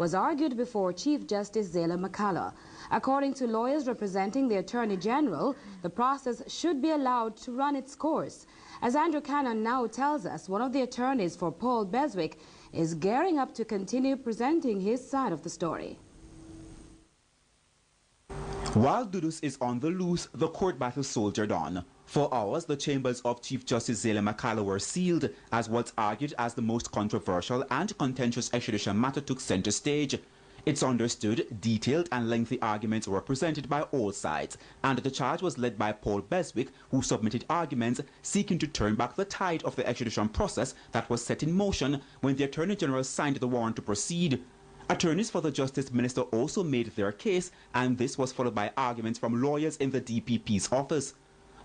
was argued before Chief Justice Zela Makala. According to lawyers representing the Attorney General, the process should be allowed to run its course. As Andrew Cannon now tells us, one of the attorneys for Paul Beswick is gearing up to continue presenting his side of the story. While Dudus is on the loose, the court battle soldiered on. For hours, the chambers of Chief Justice Zela Makala were sealed as what's argued as the most controversial and contentious extradition matter took center stage. It's understood, detailed and lengthy arguments were presented by all sides, and the charge was led by Paul Beswick, who submitted arguments seeking to turn back the tide of the extradition process that was set in motion when the Attorney General signed the warrant to proceed. Attorneys for the Justice Minister also made their case, and this was followed by arguments from lawyers in the DPP's office.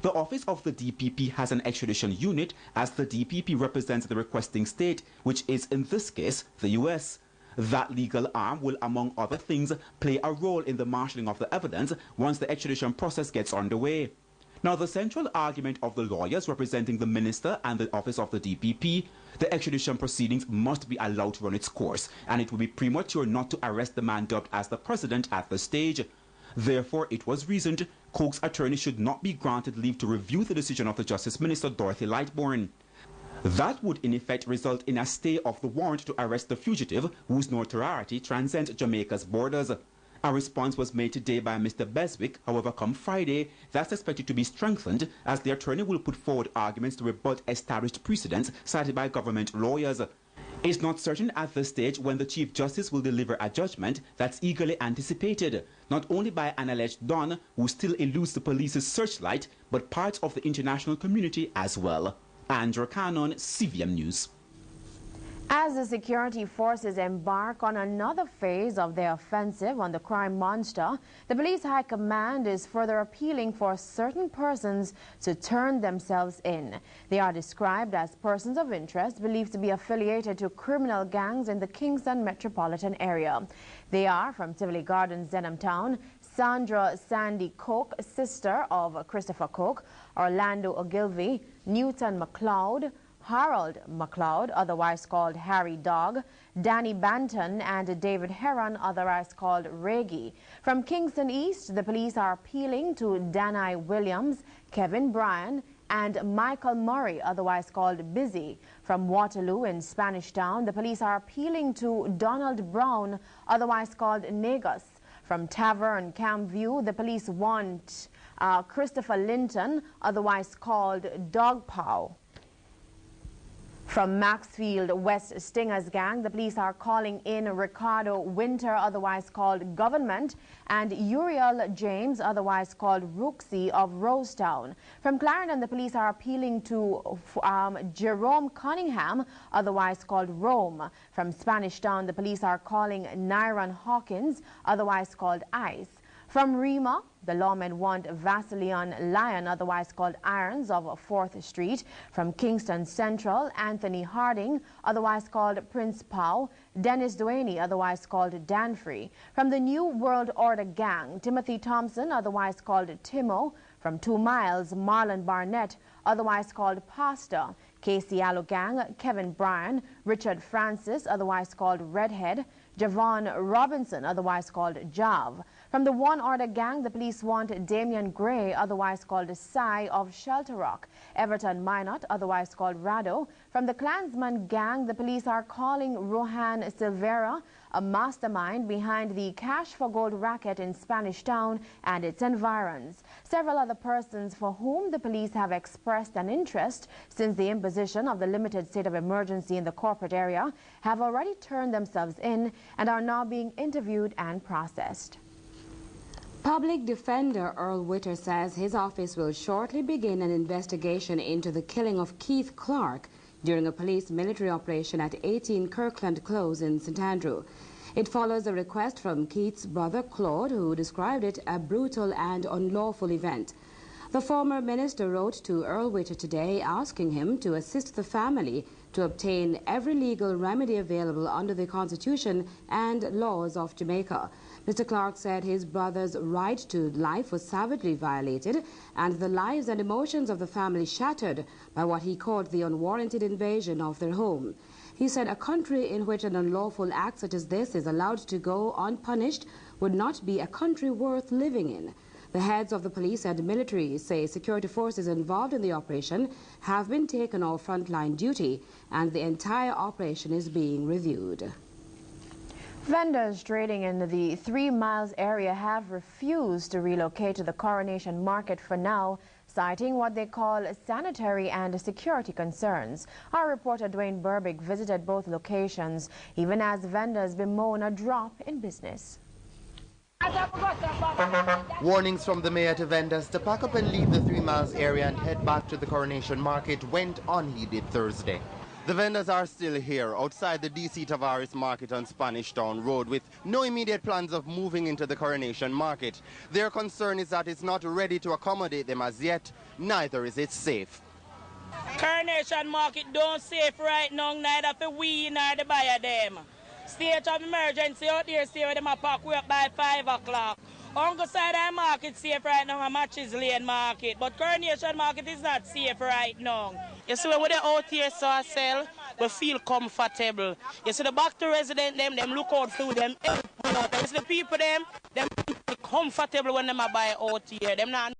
The office of the DPP has an extradition unit, as the DPP represents the requesting state, which is in this case the US. That legal arm will, among other things, play a role in the marshalling of the evidence once the extradition process gets underway. Now, the central argument of the lawyers representing the minister and the office of the DPP, the extradition proceedings must be allowed to run its course, and it would be premature not to arrest the man dubbed as the president at the stage. Therefore, it was reasoned Coke's attorney should not be granted leave to review the decision of the Justice Minister, Dorothy Lightbourne. That would in effect result in a stay of the warrant to arrest the fugitive, whose notoriety transcends Jamaica's borders. A response was made today by Mr. Beswick. However, come Friday, that's expected to be strengthened, as the attorney will put forward arguments to rebut established precedents cited by government lawyers. It's not certain at this stage when the Chief Justice will deliver a judgment that's eagerly anticipated, not only by an alleged Don who still eludes the police's searchlight, but parts of the international community as well. Andrew Cannon, CVM News. As the security forces embark on another phase of their offensive on the crime monster, the Police High Command is further appealing for certain persons to turn themselves in. They are described as persons of interest believed to be affiliated to criminal gangs in the Kingston metropolitan area. They are from Tivoli Gardens, Denham Town, Sandra Sandy Coke, sister of Christopher Coke, Orlando Ogilvy, Newton McLeod, Harold McLeod, otherwise called Harry Dog, Danny Banton, and David Heron, otherwise called Reggie. From Kingston East, the police are appealing to Danai Williams, Kevin Bryan, and Michael Murray, otherwise called Busy. From Waterloo in Spanish Town, the police are appealing to Donald Brown, otherwise called Negus. From Tavern Campview, the police want Christopher Linton, otherwise called Dog Pow. From Maxfield West Stingers Gang, the police are calling in Ricardo Winter, otherwise called Government, and Uriel James, otherwise called Rooksy of Rosetown. From Clarendon, the police are appealing to Jerome Cunningham, otherwise called Rome. From Spanish Town, the police are calling Nyron Hawkins, otherwise called Ice. From Rima, the lawmen want Vasilion Lyon, otherwise called Irons, of 4th Street. From Kingston Central, Anthony Harding, otherwise called Prince Pau, Dennis Duaney, otherwise called Danfrey. From the New World Order Gang, Timothy Thompson, otherwise called Timo. From 2 Miles, Marlon Barnett, otherwise called Pastor. Casey Allo Gang, Kevin Bryan, Richard Francis, otherwise called Redhead, Javon Robinson, otherwise called Jav. From the One Order Gang, the police want Damian Gray, otherwise called Sai of Shelter Rock, Everton Minot, otherwise called Rado. From the Klansman Gang, the police are calling Rohan Silvera, a mastermind behind the Cash for Gold racket in Spanish Town and its environs. Several other persons for whom the police have expressed an interest since the imposition of the limited state of emergency in the corporate area have already turned themselves in and are now being interviewed and processed. Public Defender Earl Witter says his office will shortly begin an investigation into the killing of Keith Clarke during a police military operation at 18 Kirkland Close in St. Andrew. It follows a request from Keith's brother Claude, who described it a brutal and unlawful event. The former minister wrote to Earl Witter today asking him to assist the family to obtain every legal remedy available under the Constitution and laws of Jamaica. Mr. Clarke said his brother's right to life was savagely violated and the lives and emotions of the family shattered by what he called the unwarranted invasion of their home. He said a country in which an unlawful act such as this is allowed to go unpunished would not be a country worth living in. The heads of the police and military say security forces involved in the operation have been taken off frontline duty and the entire operation is being reviewed. Vendors trading in the 3 Miles area have refused to relocate to the Coronation Market for now, citing what they call sanitary and security concerns. Our reporter Dwayne Burbick visited both locations, even as vendors bemoan a drop in business. Warnings from the mayor to vendors to pack up and leave the 3 Miles area and head back to the Coronation Market went unheeded Thursday. The vendors are still here outside the DC Tavares Market on Spanish Town Road with no immediate plans of moving into the Coronation Market. Their concern is that it's not ready to accommodate them as yet, neither is it safe. Coronation Market don't safe right now, neither for we nor the buyer them. State of emergency out there, stay with them a pack up by 5 o'clock. Uncle side of the market safe right now, a Matches Lane Market, but Coronation Market is not safe right now. You see, when we're out here so I sell, we feel comfortable. You see, the back to resident them look out for them. You see, the people them comfortable when them buy out here. Them not